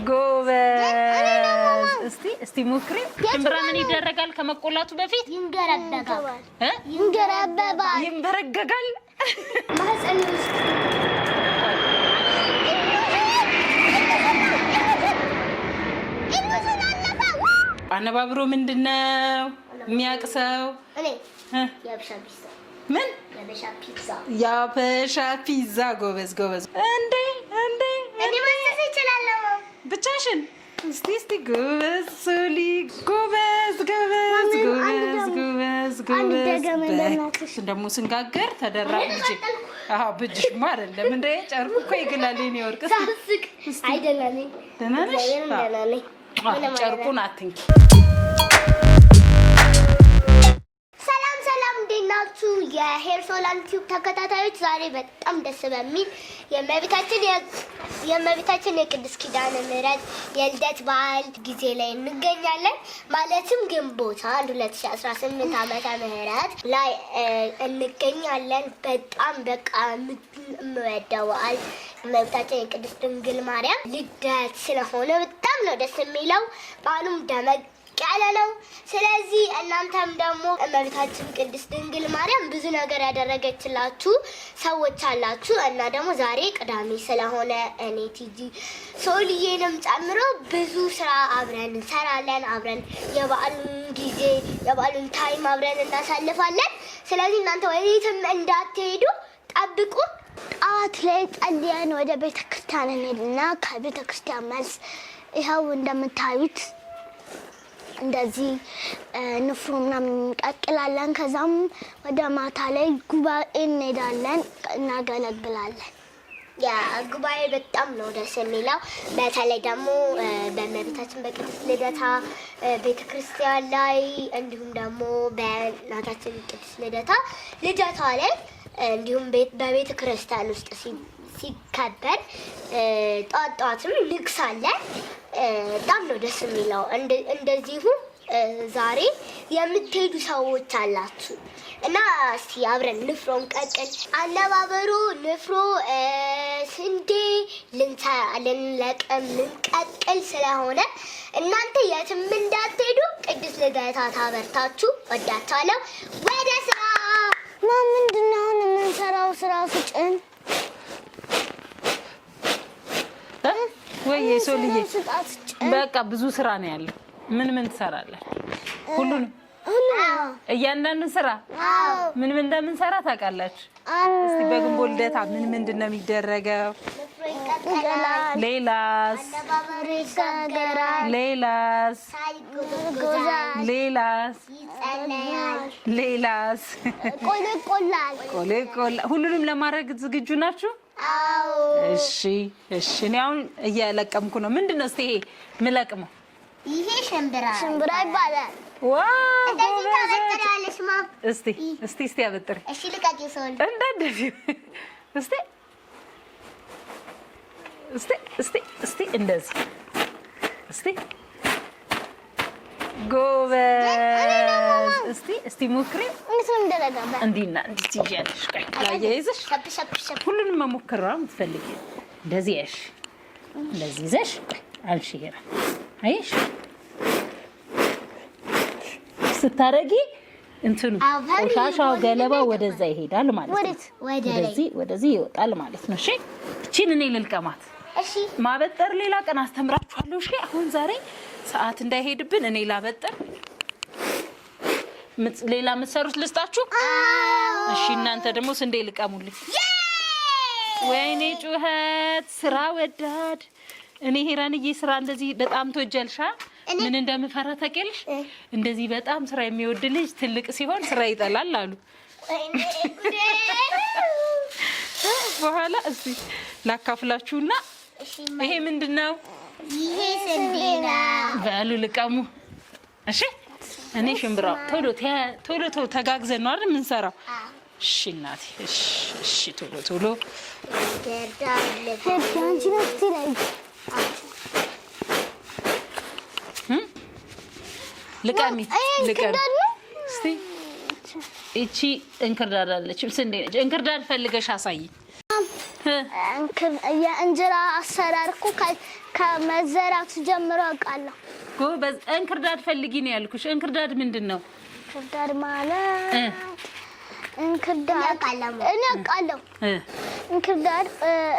ጎበዝ እስቲ ሞክሪ ሽምብራ ምን ይደረጋል ከመቆላቱ በፊት ይንበረገጋል ማህፀን ውስጥ አነባብሮ ምንድነው የሚያቅሰው እኔ ያበሻ ፒዛ ምን ያበሻ ፒዛ ጎበዝ እንዴ እኔ ማሰስ ይችላልው ብቻሽን እስቲ ጎበዝ ሶሊ ጎበዝ እንደሞ ስንጋገር ተደራብ እንጂ ብጅሽማ አይደለም እንዴ ጨርቁ እኮ ይግላል የኔ ወርቅ ሳስቅ አይደለም ደህና ነሽ ጨርቁን አትንኪ ሰላም እንዴናችሁ የሄርሶላን ቲዩብ ተከታታዮች ዛሬ በጣም ደስ በሚል የእመቤታችን የቅድስት ኪዳነ ምህረት የልደት በዓል ጊዜ ላይ እንገኛለን ማለትም ግንቦት 1 2018 ዓመተ ምህረት ላይ እንገኛለን በጣም በቃ የምወደው በዓል እመቤታችን የቅድስት ድንግል ማርያም ልደት ስለሆነ በጣም ነው ደስ የሚለው በዓሉም ደመቅ ያለ ነው ስለዚህ እናንተም ደግሞ እመቤታችን ቅድስት ድንግል ማርያም ብዙ ነገር ያደረገችላችሁ ሰዎች አላችሁ እና ደግሞ ዛሬ ቅዳሜ ስለሆነ እኔ ቲጂ ሶልዬንም ጨምሮ ብዙ ስራ አብረን እንሰራለን አብረን የበዓሉን ጊዜ የበዓሉን ታይም አብረን እናሳልፋለን ስለዚህ እናንተ ወዴትም እንዳትሄዱ ጠብቁ ጠዋት ላይ ጸልየን ወደ ቤተክርስቲያን እንሄድና ከቤተክርስቲያን መልስ ይኸው እንደምታዩት እንደዚህ ንፍሮ ምናምን እንቀቅላለን ከዛም ወደ ማታ ላይ ጉባኤ እንሄዳለን እናገለግላለን ያ ጉባኤ በጣም ነው ደስ የሚለው በተለይ ደግሞ በእመቤታችን በቅድስት ልደታ ቤተክርስቲያን ላይ እንዲሁም ደግሞ በእናታችን ቅድስት ልደታ ላይ እንዲሁም በቤተክርስቲያን ውስጥ ሲከበር ጧትም ንግስ አለ በጣም ነው ደስ የሚለው እንደዚሁ ዛሬ የምትሄዱ ሰዎች አላችሁ እና እስቲ አብረን ንፍሮን ቀቅል አነባበሩ ንፍሮ ስንዴ ልንለቅም ልንቀቅል ስለሆነ እናንተ የትም እንዳትሄዱ ቅድስት ልደታ ታበርታችሁ ወዳችኋለሁ ወደ ስራ ምንድነው የምንሰራው ስራ ፍጭን ወይ ሶልዬ በቃ ብዙ ስራ ነው ያለው ምን ትሰራለህ ሁሉንም እያንዳንዱን ስራ ምን እንደምንሰራ ታውቃላችሁ እስቲ በግንቦት ልደታ ምንድነው የሚደረገው ሌላስ ቆለቆላ ሁሉንም ለማድረግ ዝግጁ ናችሁ እሺ እኔ አሁን እያለቀምኩ ነው ምንድነው እስቲ ይሄ ምለቅመው ይሄ ሽምብራ ይባላል ዋው እንደዚህ ታበጥራለሽ ማ እስቲ አበጥሪ እሺ ልቀቂው ሶል እንደዚህ እስቲ እንደዚህ ጎበዝ እስቲ ሞክሪ እንዴት እንደረጋባ እንዲና እንዲትያለሽ ያያይዘሽ ሁሉንም መሞከር ነው የምትፈልጊ እንደዚህ ያሽ እንደዚህ ይዘሽ አልሽ ይሄራ አይሽ ስታረጊ እንትኑ ቆሻሻው ገለባ ወደዛ ይሄዳል ማለት ነው ወደዚህ ይወጣል ማለት ነው እሺ እቺን እኔ ልልቀማት እሺ ማበጠር ሌላ ቀን አስተምራችኋለሁ እሺ አሁን ዛሬ ሰዓት እንዳይሄድብን እኔ ላበጠር ሌላ መሰሩት ልስጣችሁ እሺ እናንተ ደግሞ ስንዴ ልቀሙልኝ ወይኔ ጩኸት ስራ ወዳድ እኔ ሄራንዬ ስራ እንደዚህ በጣም ተወጀልሻ ምን እንደምፈራ ታውቂያለሽ እንደዚህ በጣም ስራ የሚወድ ልጅ ትልቅ ሲሆን ስራ ይጠላል አሉ በኋላ እስቲ ላካፍላችሁና ይሄ ምንድነው ይሄ ስንዴና ባሉ ልቀሙ እሺ እኔ ሽምብራ ቶሎ ተጋግዘን ነው አይደል የምንሰራው እሺ እናቴ እሺ ቶሎ ልቀሚ እስቲ እቺ እንክርዳድ አለች ስንዴ ነች እንክርዳድ ፈልገሽ አሳይ የእንጀራ አሰራር እኮ ከመዘራቱ ጀምሮ አውቃለሁ። ጎበዝ። እንክርዳድ ፈልጊ ነው ያልኩሽ። እንክርዳድ ምንድነው? እንክርዳድ ማለት እንክርዳድ እኔ አውቃለሁ። እንክርዳድ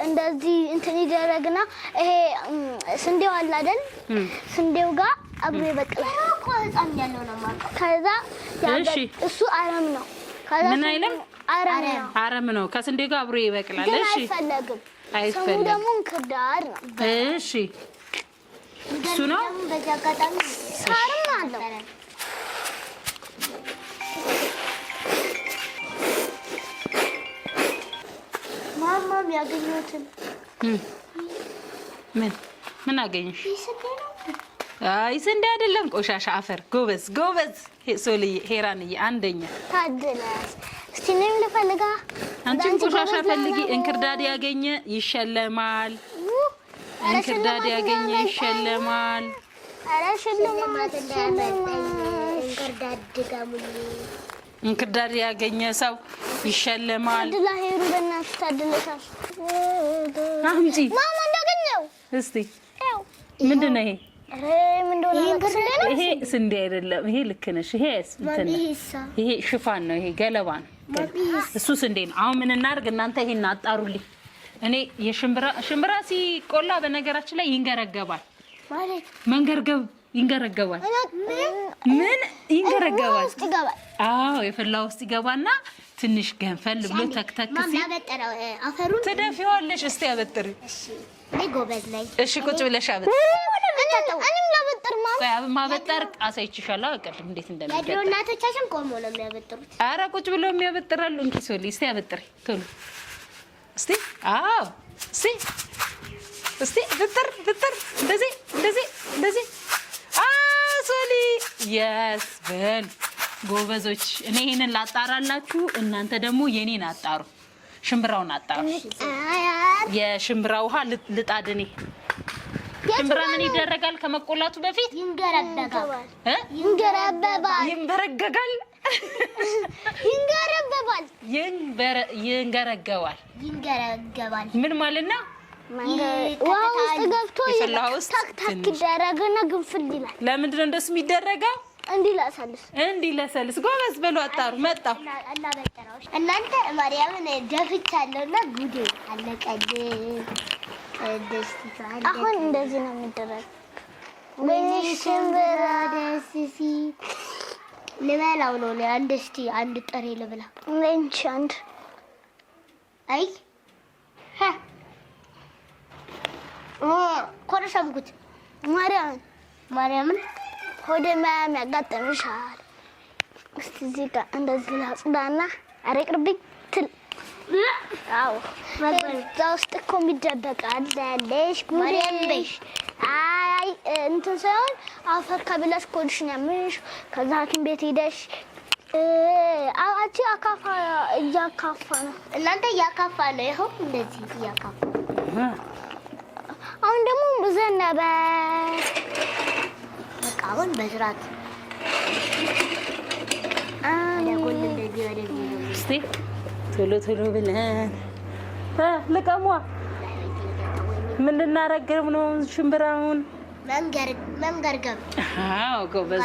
እንደዚህ እንትን ይደረግና ይሄ ስንዴው አለ አይደል? ስንዴው ጋር አብሮ ይበቅላል እኮ ህፃን ያለው ነው ማለት። ከዛ እሱ አረም ነው። ምን አይልም? አረም ነው። ከስንዴው ጋር አብሮ ይበቅላል። እሺ አይፈለግም። ስሙ ደግሞ እንክርዳድ ነው። እሺ እሱ ነው። በዚህ አጋጣሚ ሳርም አለው። ማማም ያገኘሁትን ምን አገኘሽ? አይ ስንዴ አይደለም፣ ቆሻሻ አፈር። ጎበዝ ሶልዬ፣ ሄራንዬ አንደኛ ታድለስ። እስቲ ነኝ ልፈልጋ። አንቺም ቆሻሻ ፈልጊ። እንክርዳድ ያገኘ ይሸለማል። እንክርዳድ ያገኘ ይሸለማል። አረ ሽልማት እንክርዳድ ያገኘ ሰው ይሸለማል። ታድላ ሄሩ በእናትሽ ታድለሻል። አምጪ ማማ እንዳገኘው እስቲ ምንድነው ይሄ? ይሄ ስንዴ አይደለም። ይሄ ልክ ነሽ። ይሄ ሽፋን ነው። ይሄ ገለባ ነው። እሱ ስንዴ ነው። አሁን ምን እናድርግ እናንተ? ይሄን አጣሩልኝ። እኔ ሽምብራ ሲቆላ በነገራችን ላይ ይንገረገባል ማለት መንገርገብ ይንገረገባል። ምን ይንገረገባል? አዎ የፈላ ውስጥ ይገባና ትንሽ ገንፈል ብሎ ተክተክ ሲል አፈሩን ትደፊዋለሽ። እስቲ አበጥሪ። እኔ ጎበዝ ነኝ። እሺ ቁጭ ብለሽ አበጥሪ። እኔም ላበጥር ማበጠር አሳይችሻለሁ። አቀድም እንዴት እንደሚያበጥር የድሮ እናቶቻችን ቆሞ ነው የሚያበጥሩት። ኧረ ቁጭ ብለው የሚያበጥራሉ። እንኪ ሶሊ እስቲ አበጥሪ ቶሎ እስቲ። አዎ እስቲ ብጥር እንደዚህ ሶሊ የስ በል ጎበዞች። እኔ ይሄንን ላጣራላችሁ፣ እናንተ ደግሞ የኔን አጣሩ። ሽምብራውን አጣሩ። የሽምብራ ውሃ ልጣድ። እኔ ሽምብራ ምን ይደረጋል ከመቆላቱ በፊት? ይንገረገባል። ምን ማለት ነው? ውስጥ ታክ ይደረግና ግንፍል ይላል። ለምንድን ነው እንደሱ የሚደረገው? እንዲለሰልስ። ጎበዝ በሉ አጣሩ። መጣሁ እናንተ ማርያምን ደፍቻለሁና ጉዴ አለቀልኝ። አሁን እንደዚህ ነው የሚደረግ። በሽምብራ ደስ ሲል ልበላው ነው። አንድ ጥሬ ልብላ። አንድ አይ ኮረሰምኩት። ማርያምን ሆዴ ማያም ያጋጠምሻል። እስቲ እዚህ ጋር እንደዚህ ላጽዳና አረቅርብኝ ትል። አዎ እዛ ውስጥ እኮ የሚደበቃል ያለሽ ማርያም በሽ። አይ እንትን ሳይሆን አፈር ከብለሽ ኮድሽን ያምሽ ከዛ ሐኪም ቤት ሄደሽ አቺ አካፋ እያካፋ ነው። እናንተ እያካፋ ነው። ይኸው እንደዚህ እያካፋ። አሁን ደግሞ ዘነበ። በቃ አሁን በስርዓት እስቲ ቶሎ ብለን ልቀሟ። ምን ልናረግም ነው? ሽምብራውን መንገርገብ። አዎ ጎበዝ።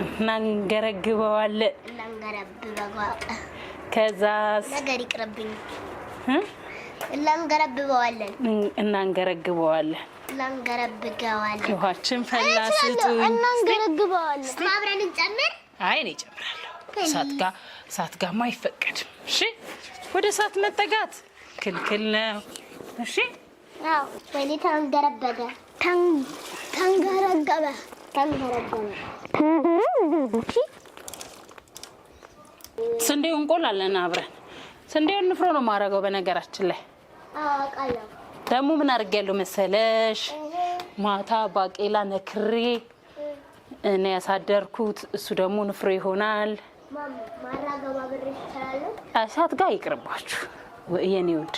እናንገረግበዋለን። ከዛስ ነገር ይቅርብኝ። እናንገረግበዋለን። ውሃችን ፈላ ስጡኝ። እናንገረግበዋለን። አብረን እንጨምር። አይ እኔ እጨምራለሁ። እሳት ጋማ አይፈቀድም። እሺ ወደ እሳት መጠጋት ክልክል ነው። እሺ አዎ። ወይኔ ተንገረገበ። ስንዴውን እንቆላለን አብረን። ስንዴውን ንፍሮ ነው የማደርገው በነገራችን ላይ። አውቃለሁ። ደግሞ ምን አድርጌያለሁ መሰለሽ? ማታ ባቄላ ነክሬ እኔ ያሳደርኩት፣ እሱ ደግሞ ንፍሮ ይሆናል። ማራገባ ብሬሽ ይችላል። እሳት ጋር ይቅርባችሁ የኔ ውድ።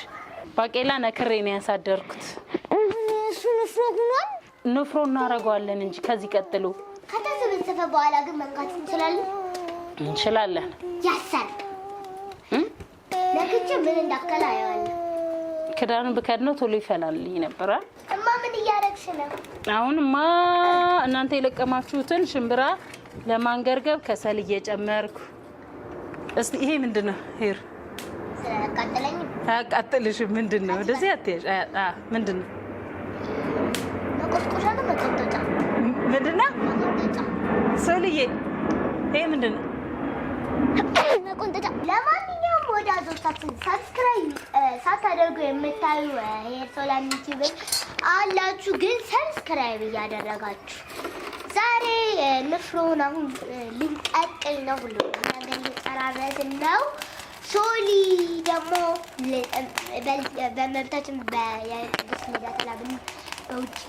ባቄላ ነክሬ ነው ያሳደርኩት። እሱ ንፍሮ ሆኗል። ንፍሮ እናደርገዋለን እንጂ ከዚህ ቀጥሎ ከተሰበሰበ በኋላ ግን መንካት እንችላለን። ያሳል ነክቼ ምን እንዳከለ አየዋለሁ። ክዳኑን በከድነው ቶሎ ይፈላልኝ ነበር። እማ ምን እያደረግሽ ነው? አሁንማ እናንተ የለቀማችሁትን ሽምብራ ለማንገርገብ ከሰል እየጨመርኩ። እስቲ ይሄ ምንድነው? ሄር ስለቃጠለኝ አቃጥልሽ ምንድነው? እንደዚህ አትያዥ። ምንድነው? መቆስቆሻ ነው መቆንጠጫ። ምንድነው? መቆንጠጫ። ሶልዬ ይሄ ምንድነው? መቆንጠጫ። ለማንኛውም ወዳጆቻችን ሰብስክራይብ ሳታደርጉ የምታዩ ሄር ሶላን ዩቲዩብ አላችሁ፣ ግን ሰብስክራይብ እያደረጋችሁ ዛሬ ንፍሮን አሁን ልንቀቅል ነው። ሁሉ ነገር እየጨራረስን ነው። ሶሊ ደግሞ በመብታችን በቅዱስ ልደት ለምን በውጪ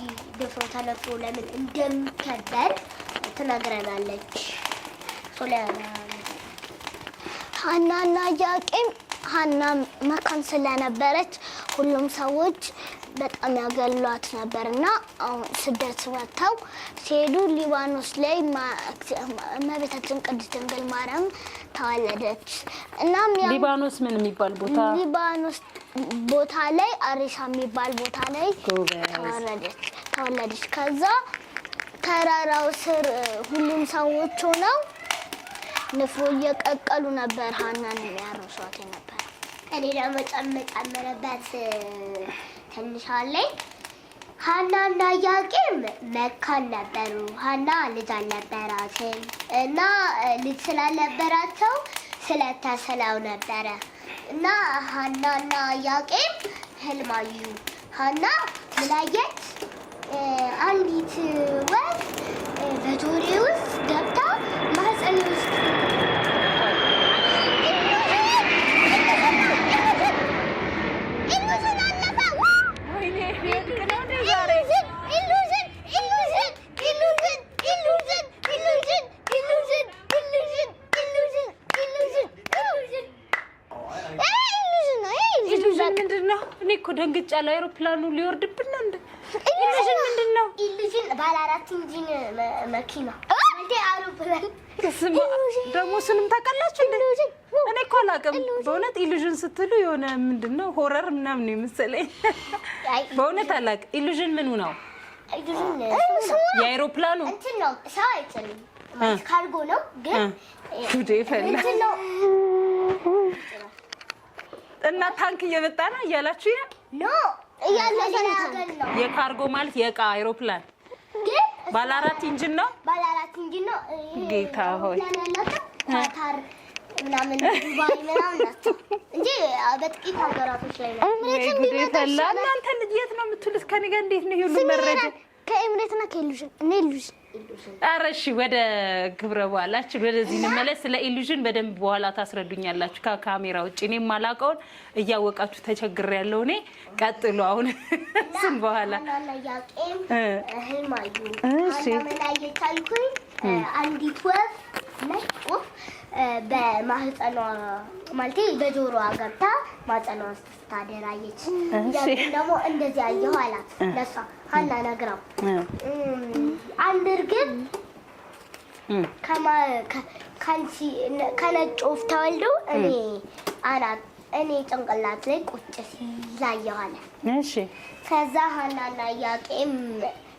ንፍሮ ተነፍሮ ለምን እንደሚከበር ትነግረናለች። ሀናና ኢያቄም ሀና መካን ስለነበረች ሁሉም ሰዎች በጣም ያገሏት ነበርና አሁን ስደት ወጥተው ሲሄዱ ሊባኖስ ላይ እመቤታችን ቅድስት ድንግል ማርያም ተወለደች። እናም ሊባኖስ ምን የሚባል ቦታ? ሊባኖስ ቦታ ላይ አሪሳ የሚባል ቦታ ላይ ተወለደች። ከዛ ተራራው ስር ሁሉም ሰዎች ሆነው ንፍሮ እየቀቀሉ ነበር ሀናን የሚያርሷት ነበር። እኔ ደግሞ ጨምረበት ትንሽ አለኝ። ሀናና ኢያቄም መካን ነበሩ። ሀና ልጅ አልነበራትም እና ልጅ ስላልነበራቸው ስለተስለው ነበረ እና ሀናና ኢያቄም ህልም አዩ። ሀና ምን አየች? አንዲት ወፍ በጆሮዬ ውስጥ ገብታ ማህፀኔ ውስጥ ደንግጫለሁ። አይሮፕላኑ ሊወርድብን ነው እንዴ? ኢሉዥን ምንድነው? ኢሉዥን ባለ 4 ኢንጂን መኪና እንዴ አይሮፕላን ደግሞ ስንም ታውቃላችሁ እንዴ? እኔ እኮ አላውቅም በእውነት። ኢሉዥን ስትሉ የሆነ ምንድነው ሆረር ምናምን ነው የመሰለኝ። በእውነት አላውቅም። ኢሉዥን ምኑ ነው? ኢሉዥን የአይሮፕላኑ እንትን ነው። ሰው አይችልም ካርጎ ነው ግን ጉዴ ፈላ እና ታንክ እየመጣ ነው እያላችሁ ይላል ኖ እያለሰናገል ነው። የካርጎ ማለት የእቃ አይሮፕላን ግን ባለ 4 ኢንጂን ነው። ባለ 4 ኢንጂን ነው። ጌታ ሆይ ታታር ምናምን ዱባይ ምናምን ናቸው እንጂ በጥቂት ሀገራቶች ላይ ነው። ጉዴ ፈላ። እናንተ የት ነው የምትሉት? ከኔ ጋር እንዴት ነው ይሁሉ መረጃ? ከኤምሬትና ከኢሉዥን እኔ ኢሉዥን ኧረ እሺ፣ ወደ ግብረ በኋላችን ወደዚህ እንመለስ። ስለ ኢሉዥን በደንብ በኋላ ታስረዱኛላችሁ ከካሜራ ውጭ። እኔ ማላውቀውን እያወቃችሁ ተቸግሬያለሁ። እኔ ቀጥሉ። አሁን እሱን በኋላ ኢያቄም ህልም አዩ። እሺ ምን አየቻልኩኝ? አንዲት ወፍ ነጭ ወፍ በማህፀኗ ማለቴ በጆሮዋ ገብታ ማህፀኗ ውስጥ ታደራየች። ኢያቄም ደግሞ እንደዚህ አየሁ አላት ለሷ ሀና ነግራው። አንድ እርግብ ከነጭ ወፍ ተወልዶ እኔ ጭንቅላት ላይ ቁጭ ሲል አየሁ አለ። እሺ ከዛ ሀናና ኢያቄም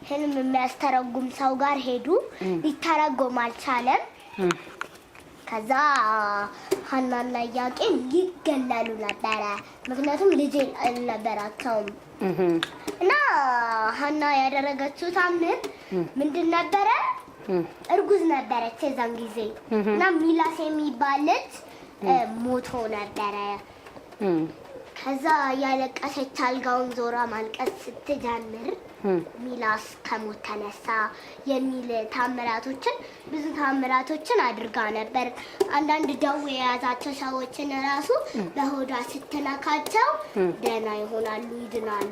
ህልም የሚያስተረጉም ሰው ጋር ሄዱ። ሊተረጎም አልቻለም። ከዛ ሀናና ኢያቄም ይገለሉ ነበረ፣ ምክንያቱም ልጅ አልነበራቸውም። እና ሀና ያደረገችው ታምር ምንድን ነበረ? እርጉዝ ነበረች የዛን ጊዜ እና ሚላስ የሚባል ልጅ ሞቶ ነበረ። ከዛ ያለቀሰች አልጋውን ዞራ ማልቀስ ስትጀምር ሚላስ ከሞት ተነሳ የሚል ብዙ ታምራቶችን አድርጋ ነበር። አንዳንድ ደዌ የያዛቸው ሰዎችን ራሱ በሆዷ ስትነካቸው ደህና ይሆናሉ፣ ይድናሉ።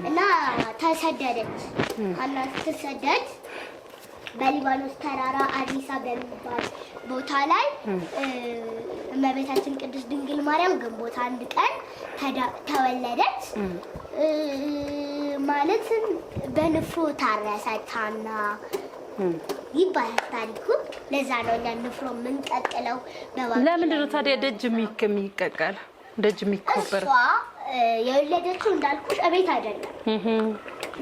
እና ተሰደደች። ሀና ስትሰደድ በሊባኖስ ተራራ አዲሳ በሚባል ቦታ ላይ እመቤታችን ቅድስት ድንግል ማርያም ግንቦት 1 ቀን ተወለደች። ማለትም በንፍሮ ታረሰች ሀና ይባላል ታሪኩ። ለዛ ነው እኛ ንፍሮ የምንቀቅለው። ለምንድን ነው ታዲያ ደጅ የሚቀቀል? ደጅ የሚከበር እሷ የወለደችው እንዳልኩሽ እቤት አይደለም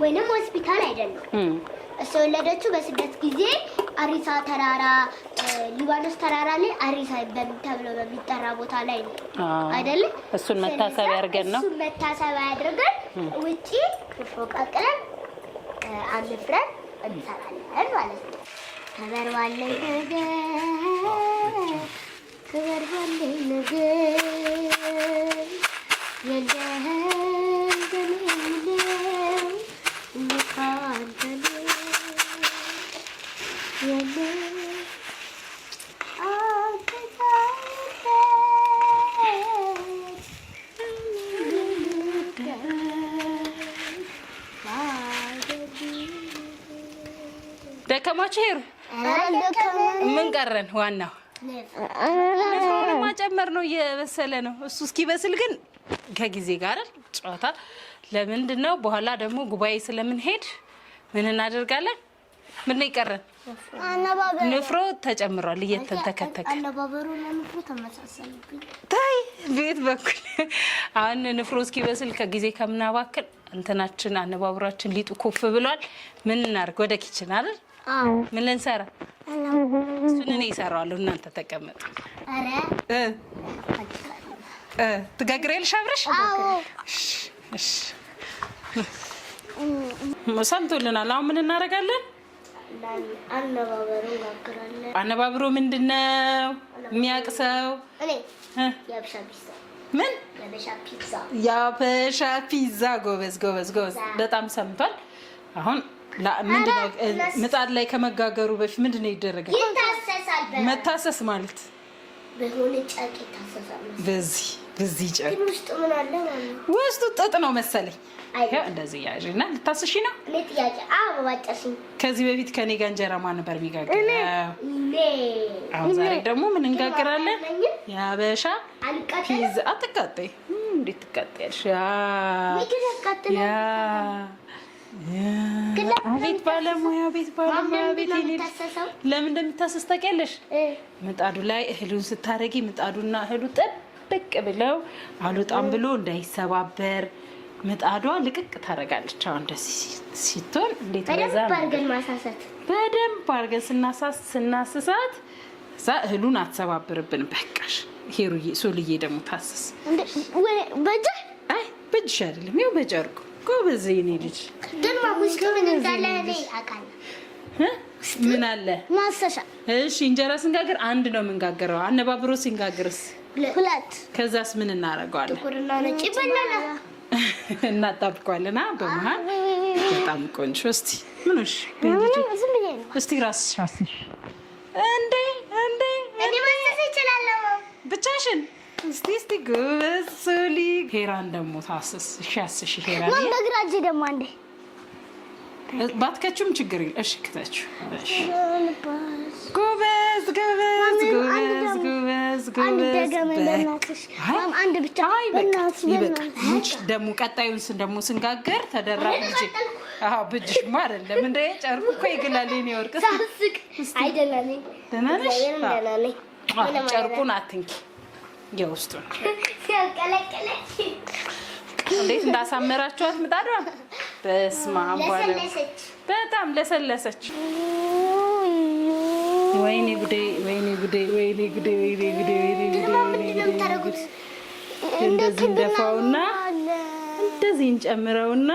ወይንም ሆስፒታል አይደለም። እሷ የወለደችው በስደት ጊዜ አሪሳ ተራራ ሊባኖስ ተራራ ላይ አሪሳ ተብሎ በሚጠራ ቦታ ላይ ነው አይደል? እሱን መታሰቢያ አድርገን ነው እሱን መታሰቢያ አድርገን ውጪ ክትፎ ቀቅለን አንፍረን እንሰራለን ማለት ነው። ከበር ባለኝ ነገር ደከማችሁ ሄሩ ምን ቀረን? ዋናው ማጨመር ነው። እየበሰለ ነው እሱ። እስኪበስል ግን ከጊዜ ጋር ጨዋታ ለምንድን ነው? በኋላ ደግሞ ጉባኤ ስለምንሄድ ምን እናደርጋለን? ምን ይቀረን? ንፍሮ ተጨምሯል እየተንተከተከ። አነባበሩ ንፍሮ ተመሳሰለብኝ። ታይ ቤት በኩል አሁን ንፍሮ እስኪበስል ከጊዜ ከምናባክል እንትናችን አነባበራችን ሊጡ ኮፍ ብሏል። ምን እናድርግ? ወደ ኪችን አይደል? ምን ልንሰራ? እሱን እኔ እሰራዋለሁ፣ እናንተ ተቀመጡ። ትጋግሪያለሽ አብረሽ? እሺ ሰምቶልናል። አሁን ምን እናደርጋለን? አነባብሮ ምንድን ነው የሚያቅሰው? ምን የአበሻ ፒዛ። ጎበዝ ጎበዝ ጎበዝ፣ በጣም ሰምቷል። አሁን ምንድነው ምጣድ ላይ ከመጋገሩ በፊት ምንድነው ይደረጋል? ይታሰሳል። መታሰስ ማለት በሆነ ጨርቅ ይታሰሳል። በዚህ ጨርቅ ውስጡ ምን አለ ማለት ነው? ውስጡ ጥጥ ነው መሰለኝ። ያው እንደዚህ ያዥና ልታስሺ ነው። እኔ ጥያቄ ባጨሽኝ። ከዚህ በፊት ከኔ ጋር እንጀራ ማን ነበር የሚጋግረው? አሁን ዛሬ ደግሞ ምን እንጋግራለን? የአበሻ ፒዛ። አትቃጠይ። እንዴት ትቃጠያለሽ? ቤት ባለሙያ ቤት ለምን እንደሚታሰስ ታውቂያለሽ? ምጣዱ ላይ እህሉን ስታረጊ ምጣዱና እህሉ ጥብቅ ብለው አልወጣም ብሎ እንዳይሰባበር ምጣዷ ልቅቅ ታረጋለች። አሁን እንደዚህ ሲቶን እንዴት በደንብ አድርገን ስናስሳት እዛ እህሉን አትሰባብርብን። በቃሽ ሄሩዬ። ሶልዬ ደግሞ ታስስ በእጅሽ አይደለም፣ ይኸው በጨርቁ። ጎበዝ የኔ ልጅ። ምን አለ ማሰሻ? እሺ እንጀራ ስንጋግር አንድ ነው የምንጋግረው። አነባብሮ ሲንጋግርስ ሁለት። ከዛስ ምን እናደርገዋለን? ጥቁርና ነጭ ይበላል። እናጣብቀዋለን በመሃል። በጣም ቆንጆ። እስቲ ምንሽ እስቲ ራስሽ እንዴ እኔ ማሰስ እችላለሁ ብቻሽን። እስቲ ጎበዝ ሶሊ። ሄራን ደግሞ ታስስ። እሺ አስሽ ሄራን። ማን በግራጅ ደግሞ አንዴ ባትከቹም ችግር የለም። እሺ ክታችሁ። እሺ ጎበዝ ጎበዝ ጎበዝ ጎበዝ ጎበዝ። አንድ ብቻ ይበቃል። ደግሞ ቀጣዩን ደግሞ ስንጋገር ተደራቢ እንጂ ብጅሽማ አይደለም እንደ ጨርቁ እኮ ይግላል። የኔ ወርቅ አይደለም። ደህና ነሽ? ጨርቁን አትንኪ። የውስጡን እንዴት እንዳሳመራችኋት ምጣዷ! በስመ አብ በጣም ለሰለሰች። ወይኔ ጉዴ ወይኔ ጉዴ ወይኔ ጉዴ ወይኔ ጉዴ ወይኔ ጉዴ። እንደዚህ እንደፋውና እንደዚህ እንጨምረውና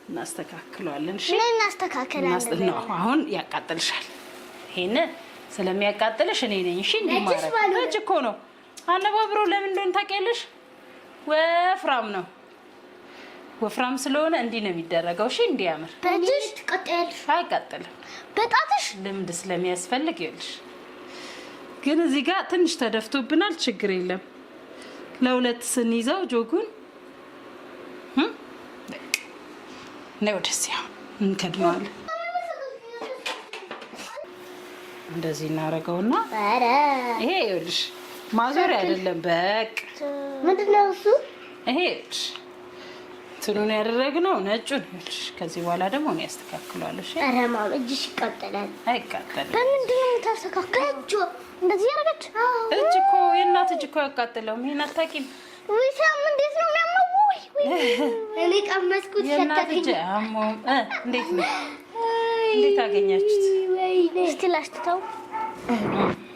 እናስተካክለዋለን። እሺ እናስተካክላለን ነው። አሁን ያቃጥልሻል። ይሄን ስለሚያቃጥልሽ እኔ ነኝ እሺ እንዲማረክ እጅ እኮ ነው። አነባብሮ ለምን እንደሆነ ታውቂያለሽ? ወፍራም ነው። ወፍራም ስለሆነ እንዲህ ነው የሚደረገው። እሺ እንዲያምር። በእጅሽ ትቀጥያለሽ? አይቀጥልም። በጣትሽ ልምድ ስለሚያስፈልግ ይልሽ። ግን እዚህ ጋር ትንሽ ተደፍቶብናል። ችግር የለም። ለሁለት ስንይዘው ጆጉን ነው ወደዚያ እንከድነዋለን። እንደዚህ እናደርገውና ይሄ ይልሽ ማዞር አይደለም። በቃ ምንድነው እሱ? ይሄ ትኑን ያደረግነው ነጩን ይልሽ። ከዚህ በኋላ ደግሞ ነው ያስተካክሏል። እሺ ኧረ ማም እጅሽ ይቃጠላል። አይቃጠልም። በምንድን ነው የምታስተካክለው? እንደዚህ ያደረገች እጅ እኮ የእናት እጅ እኮ ያቃጥለው። ምን አታውቂም? ወይሳም እንዴት ነው የሚያመው? እኔ ቀመስኩት ሸተተኝ። እንዴት ነው? እንዴት አገኛችሁት? እስቲ ላሽተው።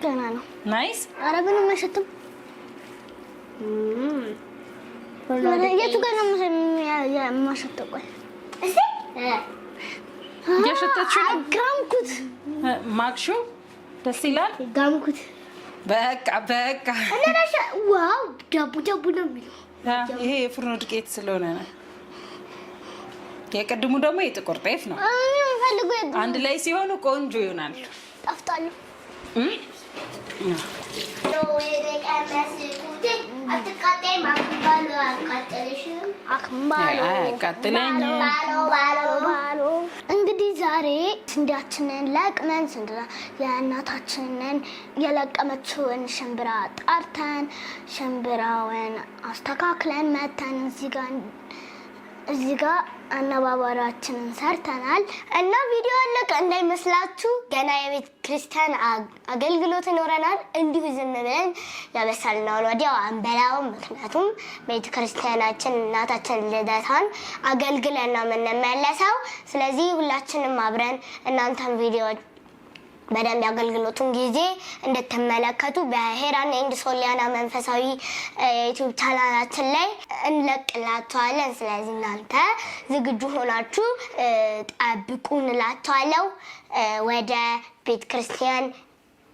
ገና ነው። ናይስ። ኧረ ምንም አይሸትም። የቱ ጋር ነው የማሸተው? ቆይ እስቲ እየሸተችው ነው። ጋምኩት። ማክሹ ደስ ይላል። ጋምኩት። በቃ እናናሻ ዋው! ዳቡ ነው የሚለው። ይሄ የፍርኖ ዱቄት ስለሆነ ነው። የቅድሙ ደግሞ የጥቁር ጤፍ ነው። አንድ ላይ ሲሆኑ ቆንጆ ይሆናል። ጣፍጣሉ። እንግዲህ ዛሬ ስንዴያችንን ለቅመን የእናታችንን የለቀመችውን ሽምብራ ጣርተን ሽምብራውን አስተካክለን መተን እዚህ ጋር አነባበራችንን ሰርተናል እና ቪዲዮ አለቀ እንዳይመስላችሁ። ገና የቤተ ክርስቲያን አገልግሎት ይኖረናል። እንዲሁ ዝም ብለን ያበሳልነውን ወዲያው አንበላውም። ምክንያቱም ቤተ ክርስቲያናችን እናታችን ልደታን አገልግለን ነው የምንመለሰው። ስለዚህ ሁላችንም አብረን እናንተን ቪዲዮ በደንብ ያገልግሎቱን ጊዜ እንድትመለከቱ በሄራን ኤንድ ሶሊያና መንፈሳዊ ዩቲዩብ ቻናላችን ላይ እንለቅላችኋለን። ስለዚህ እናንተ ዝግጁ ሆናችሁ ጠብቁን እላችኋለሁ። ወደ ቤተ ክርስቲያን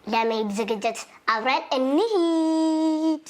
ለመሄድ ዝግጅት አብረን እንሂድ።